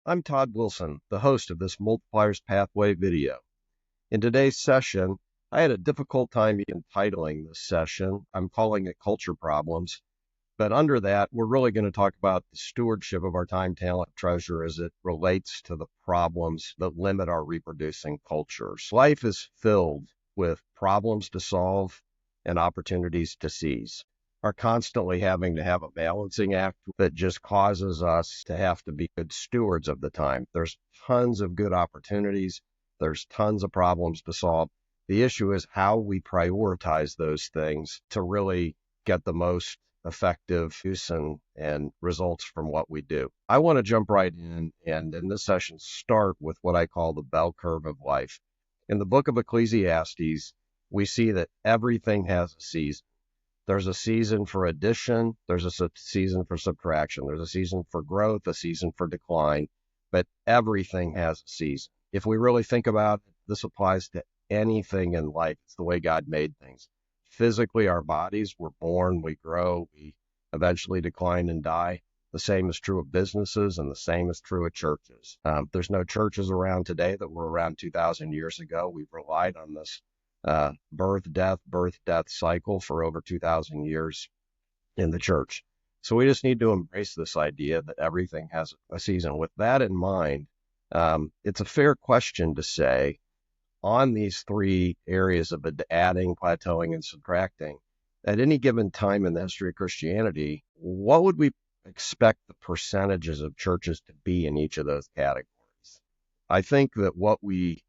I'm Todd Wilson, the host of this Multipliers Pathway video. In today's session, I had a difficult time entitling this session. I'm calling it Culture Problems, but under that, we're really going to talk about the stewardship of our time, talent, treasure as it relates to the problems that limit our reproducing cultures. Life is filled with problems to solve and opportunities to seize. Are constantly having to have a balancing act that just causes us to have to be good stewards of the time. There's tons of good opportunities. There's tons of problems to solve. The issue is how we prioritize those things to really get the most effective use and results from what we do. I want to jump right in and in this session start with what I call the bell curve of life. In the book of Ecclesiastes, we see that everything has a season. There's a season for addition. There's a season for subtraction. There's a season for growth, a season for decline, but everything has a season. If we really think about it, this applies to anything in life. It's the way God made things. Physically, our bodies, we're born, we grow, we eventually decline and die. The same is true of businesses, and the same is true of churches. There's no churches around today that were around 2,000 years ago. We've relied on this birth, death cycle for over 2,000 years in the church. So we just need to embrace this idea that everything has a season. With that in mind, it's a fair question to say, on these three areas of adding, plateauing, and subtracting, at any given time in the history of Christianity, what would we expect the percentages of churches to be in each of those categories? I think that what we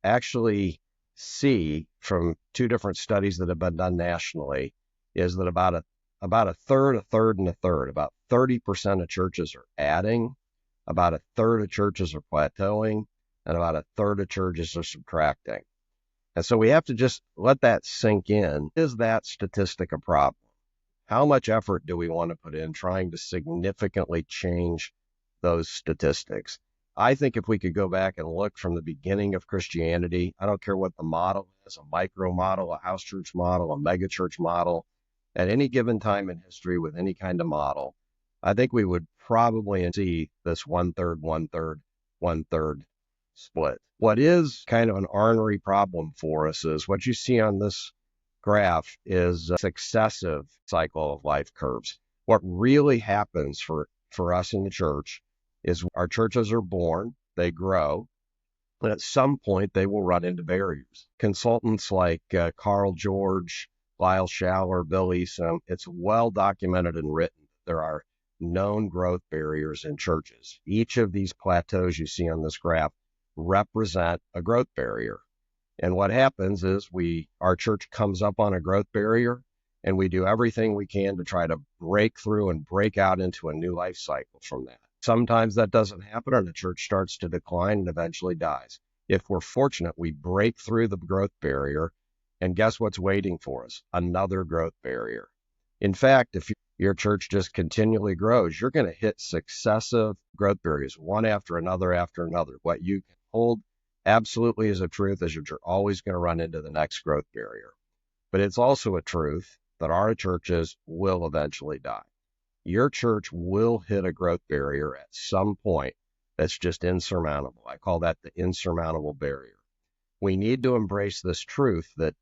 actually see from two different studies that have been done nationally is that about a third, and a third, about 30% of churches are adding, about a third of churches are plateauing, and about a third of churches are subtracting. And so we have to just let that sink in. Is that statistic a problem? How much effort do we want to put in trying to significantly change those statistics? I think if we could go back and look from the beginning of Christianity, I don't care what the model is, a micro model, a house church model, a mega church model, at any given time in history with any kind of model, I think we would probably see this 1/3, 1/3, 1/3 split. What is kind of an ornery problem for us is what you see on this graph is a successive cycle of life curves. What really happens for us in the church is our churches are born, they grow, and at some point they will run into barriers. Consultants like Carl George, Lyle Schaller, Bill Eason, it's well documented and written. There are known growth barriers in churches. Each of these plateaus you see on this graph represent a growth barrier. And what happens is our church comes up on a growth barrier, and we do everything we can to try to break through and break out into a new life cycle from that. Sometimes that doesn't happen, and the church starts to decline and eventually dies. If we're fortunate, we break through the growth barrier, and guess what's waiting for us? Another growth barrier. In fact, if your church just continually grows, you're going to hit successive growth barriers, one after another after another. What you can hold absolutely as a truth is you're always going to run into the next growth barrier. But it's also a truth that our churches will eventually die. Your church will hit a growth barrier at some point that's just insurmountable. I call that the insurmountable barrier. We need to embrace this truth that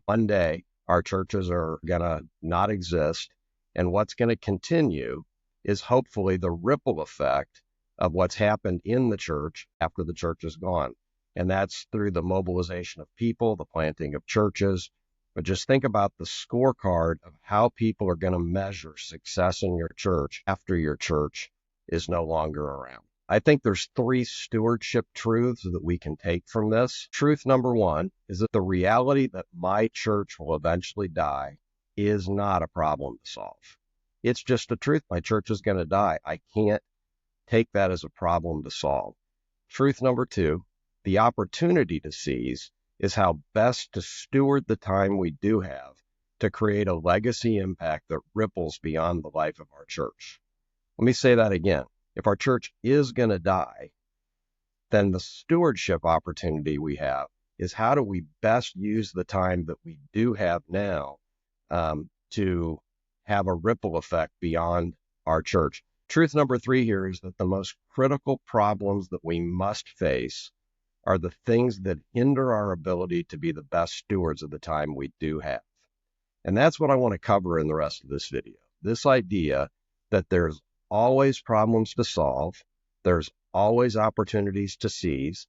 one day our churches are going to not exist, and what's going to continue is hopefully the ripple effect of what's happened in the church after the church is gone. And that's through the mobilization of people, the planting of churches. But just think about the scorecard of how people are going to measure success in your church after your church is no longer around. I think there's three stewardship truths that we can take from this. Truth number one is that the reality that my church will eventually die is not a problem to solve. It's just a truth. My church is going to die. I can't take that as a problem to solve. Truth number two, the opportunity to seize is how best to steward the time we do have to create a legacy impact that ripples beyond the life of our church. Let me say that again. If our church is going to die, then the stewardship opportunity we have is how do we best use the time that we do have now to have a ripple effect beyond our church. Truth number three here is that the most critical problems that we must face are the things that hinder our ability to be the best stewards of the time we do have. And that's what I want to cover in the rest of this video. This idea that there's always problems to solve, there's always opportunities to seize,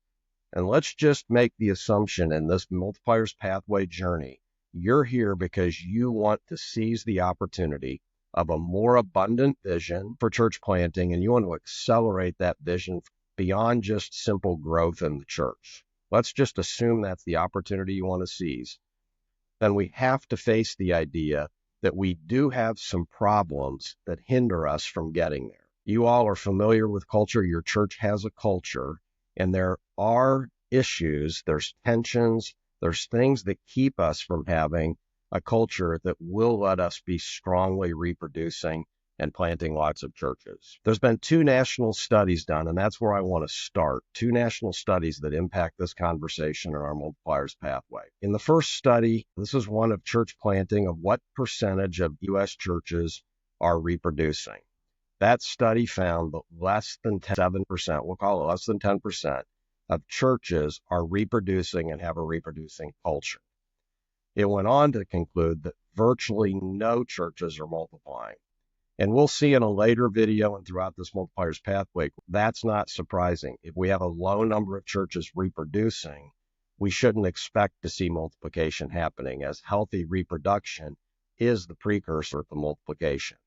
and let's just make the assumption in this Multipliers Pathway journey, you're here because you want to seize the opportunity of a more abundant vision for church planting, and you want to accelerate that vision beyond just simple growth in the church. Let's just assume that's the opportunity you want to seize. Then we have to face the idea that we do have some problems that hinder us from getting there. You all are familiar with culture. Your church has a culture, and there are issues, there's tensions, there's things that keep us from having a culture that will let us be strongly reproducing and planting lots of churches. There's been 2 national studies done, and that's where I want to start. 2 national studies that impact this conversation in our Multipliers Pathway. In the first study, this is one of church planting, of what percentage of U.S. churches are reproducing. That study found that less than 7%, we'll call it less than 10%, of churches are reproducing and have a reproducing culture. It went on to conclude that virtually no churches are multiplying. And we'll see in a later video and throughout this Multipliers Pathway, that's not surprising. If we have a low number of churches reproducing, we shouldn't expect to see multiplication happening, as healthy reproduction is the precursor to multiplication.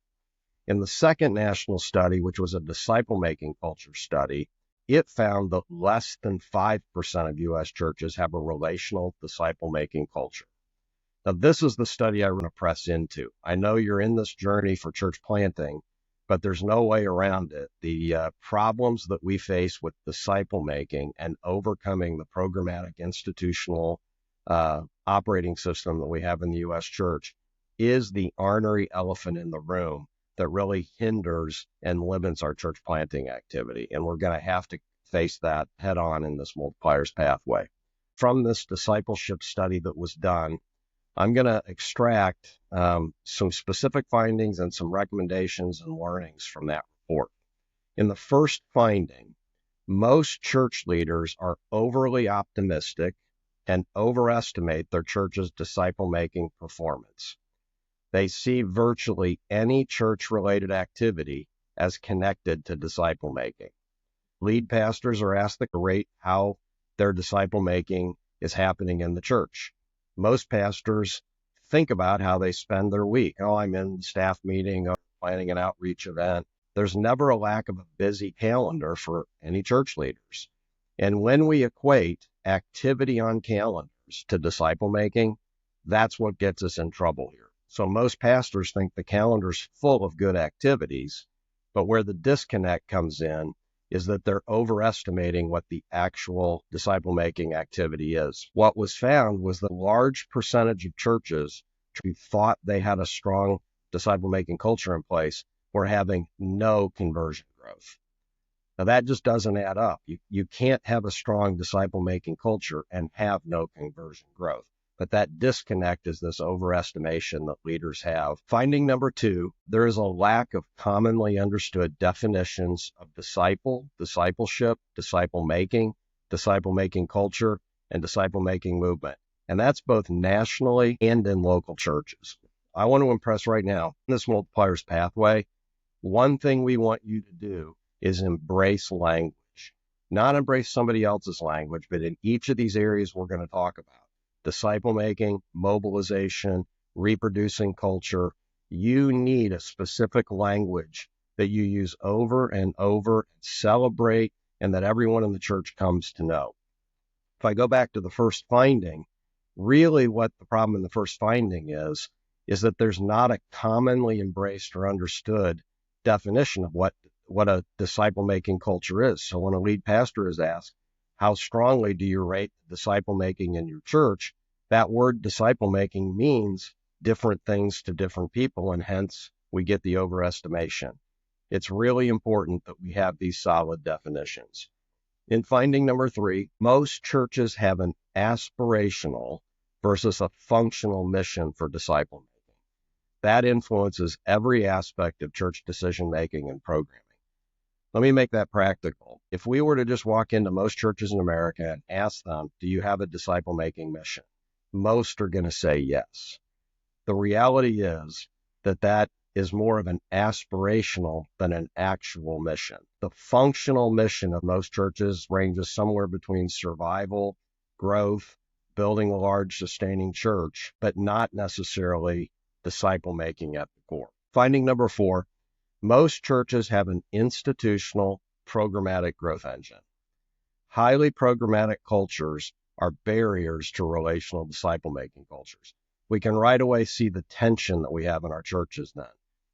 In the second national study, which was a disciple-making culture study, it found that less than 5% of U.S. churches have a relational disciple-making culture. Now, this is the study I want to press into. I know you're in this journey for church planting, but there's no way around it. The problems that we face with disciple-making and overcoming the programmatic institutional operating system that we have in the U.S. church is the ornery elephant in the room that really hinders and limits our church planting activity. And we're going to have to face that head on in this Multipliers Pathway. From this discipleship study that was done, I'm going to extract some specific findings and some recommendations and learnings from that report. In the first finding, most church leaders are overly optimistic and overestimate their church's disciple-making performance. They see virtually any church-related activity as connected to disciple-making. Lead pastors are asked to rate how their disciple-making is happening in the church. Most pastors think about how they spend their week. Oh, I'm in staff meeting, or planning an outreach event. There's never a lack of a busy calendar for any church leaders. And when we equate activity on calendars to disciple making, that's what gets us in trouble here. So most pastors think the calendar's full of good activities, but where the disconnect comes in is that they're overestimating what the actual disciple-making activity is. What was found was that a large percentage of churches who thought they had a strong disciple-making culture in place were having no conversion growth. Now, that just doesn't add up. You can't have a strong disciple-making culture and have no conversion growth. But that disconnect is this overestimation that leaders have. Finding number 2, there is a lack of commonly understood definitions of disciple, discipleship, disciple-making culture, and disciple-making movement. And that's both nationally and in local churches. I want to impress right now, in this Multipliers Pathway, one thing we want you to do is embrace language. Not embrace somebody else's language, but in each of these areas we're going to talk about. Disciple-making, mobilization, reproducing culture, you need a specific language that you use over and over, celebrate, and that everyone in the church comes to know. If I go back to the first finding, really what the problem in the first finding is that there's not a commonly embraced or understood definition of what a disciple-making culture is. So when a lead pastor is asked, how strongly do you rate disciple-making in your church? That word disciple-making means different things to different people, and hence we get the overestimation. It's really important that we have these solid definitions. In finding number 3, most churches have an aspirational versus a functional mission for disciple-making. That influences every aspect of church decision-making and programming. Let me make that practical. If we were to just walk into most churches in America and ask them, do you have a disciple-making mission? Most are going to say yes. The reality is that is more of an aspirational than an actual mission. The functional mission of most churches ranges somewhere between survival, growth, building a large sustaining church, but not necessarily disciple-making at the core. Finding number 4, most churches have an institutional programmatic growth engine. Highly programmatic cultures are barriers to relational disciple-making cultures. We can right away see the tension that we have in our churches then.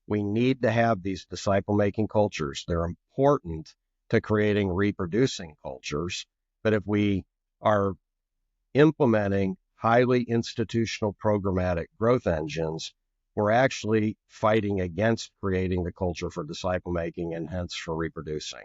We need to have these disciple-making cultures. They're important to creating reproducing cultures, but if we are implementing highly institutional programmatic growth engines, we're actually fighting against creating the culture for disciple-making and hence for reproducing.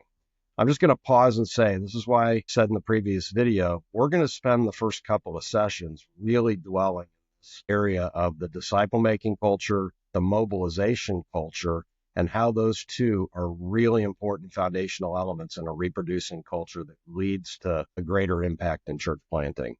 I'm just going to pause and say, this is why I said in the previous video, we're going to spend the first couple of sessions really dwelling in this area of the disciple-making culture, the mobilization culture, and how those two are really important foundational elements in a reproducing culture that leads to a greater impact in church planting.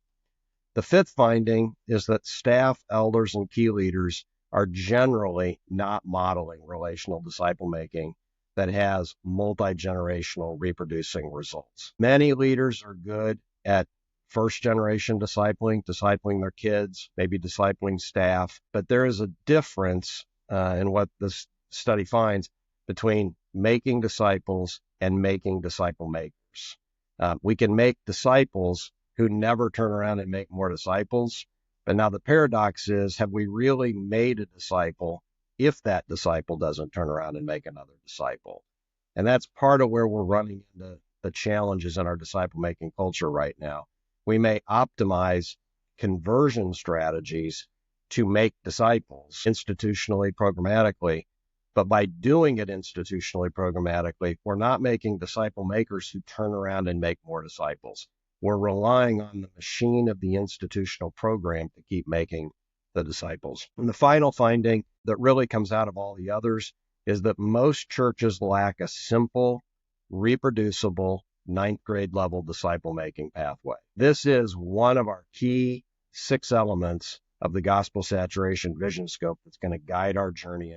The 5th finding is that staff, elders, and key leaders are generally not modeling relational disciple-making that has multi-generational reproducing results. Many leaders are good at first-generation discipling their kids, maybe discipling staff, but there is a difference in what this study finds between making disciples and making disciple makers. We can make disciples who never turn around and make more disciples, but now the paradox is, have we really made a disciple if that disciple doesn't turn around and make another disciple? And that's part of where we're running into the challenges in our disciple-making culture right now. We may optimize conversion strategies to make disciples institutionally, programmatically, but by doing it institutionally, programmatically, we're not making disciple makers who turn around and make more disciples. We're relying on the machine of the institutional program to keep making the disciples. And the final finding that really comes out of all the others is that most churches lack a simple, reproducible, 9th grade level disciple-making pathway. This is one of our key 6 elements of the gospel saturation vision scope that's going to guide our journey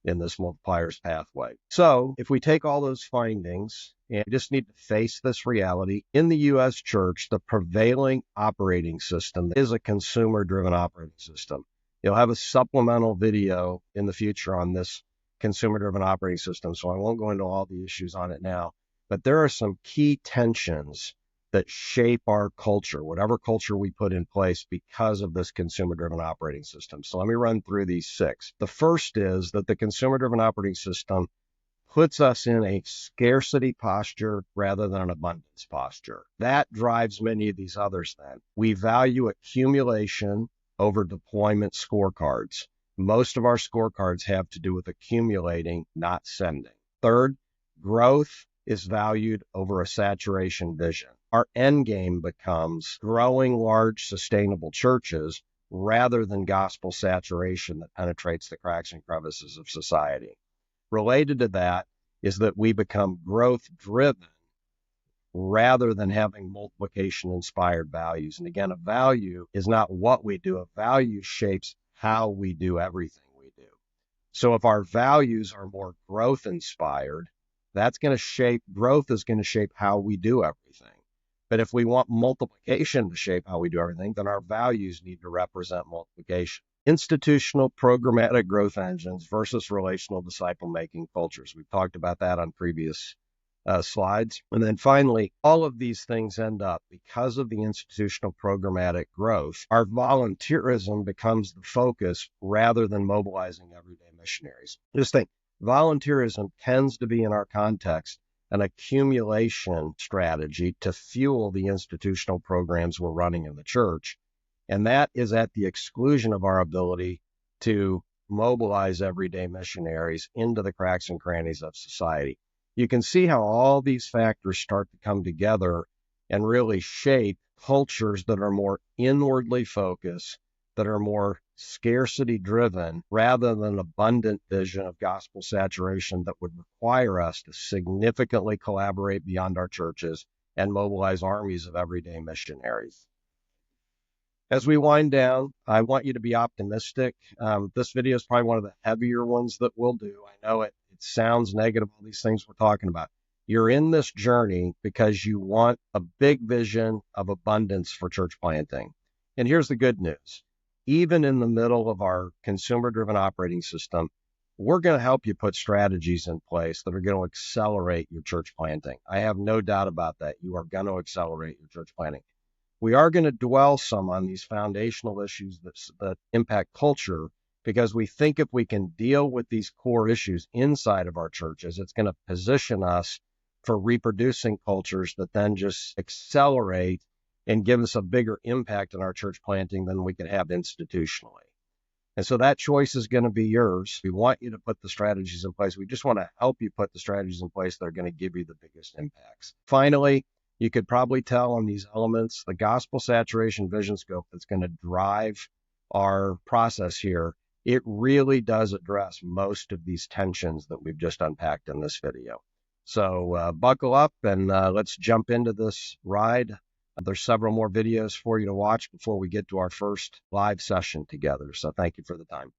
in this Multipliers Pathway. So if we take all those findings, and we just need to face this reality, in the U.S. church, the prevailing operating system is a consumer-driven operating system. You'll have a supplemental video in the future on this consumer-driven operating system, so I won't go into all the issues on it now. But there are some key tensions that shape our culture, whatever culture we put in place because of this consumer-driven operating system. So let me run through these 6. The first is that the consumer-driven operating system puts us in a scarcity posture rather than an abundance posture. That drives many of these others then. We value accumulation over deployment scorecards. Most of our scorecards have to do with accumulating, not sending. Third, growth is valued over a saturation vision. Our end game becomes growing large, sustainable churches rather than gospel saturation that penetrates the cracks and crevices of society. Related to that is that we become growth-driven rather than having multiplication-inspired values. And again, a value is not what we do. A value shapes how we do everything we do. So if our values are more growth-inspired, growth is going to shape how we do everything. But if we want multiplication to shape how we do everything, then our values need to represent multiplication. Institutional programmatic growth engines versus relational disciple-making cultures. We've talked about that on previous slides. And then finally, all of these things end up, because of the institutional programmatic growth, our volunteerism becomes the focus rather than mobilizing everyday missionaries. Just think, volunteerism tends to be, in our context, an accumulation strategy to fuel the institutional programs we're running in the church. And that is at the exclusion of our ability to mobilize everyday missionaries into the cracks and crannies of society. You can see how all these factors start to come together and really shape cultures that are more inwardly focused, that are more scarcity driven rather than an abundant vision of gospel saturation that would require us to significantly collaborate beyond our churches and mobilize armies of everyday missionaries. As we wind down, I want you to be optimistic. This video is probably one of the heavier ones that we'll do. I know it sounds negative, all these things we're talking about. You're in this journey because you want a big vision of abundance for church planting. And here's the good news. Even in the middle of our consumer-driven operating system, we're going to help you put strategies in place that are going to accelerate your church planting. I have no doubt about that. You are going to accelerate your church planting. We are going to dwell some on these foundational issues that impact culture, because we think if we can deal with these core issues inside of our churches, it's going to position us for reproducing cultures that then just accelerate and give us a bigger impact on our church planting than we could have institutionally. And so that choice is going to be yours. We want you to put the strategies in place. We just want to help you put the strategies in place that are going to give you the biggest impacts. Finally, you could probably tell on these elements, the gospel saturation vision scope that's going to drive our process here, it really does address most of these tensions that we've just unpacked in this video. So buckle up and let's jump into this ride. There's several more videos for you to watch before we get to our first live session together. So thank you for the time.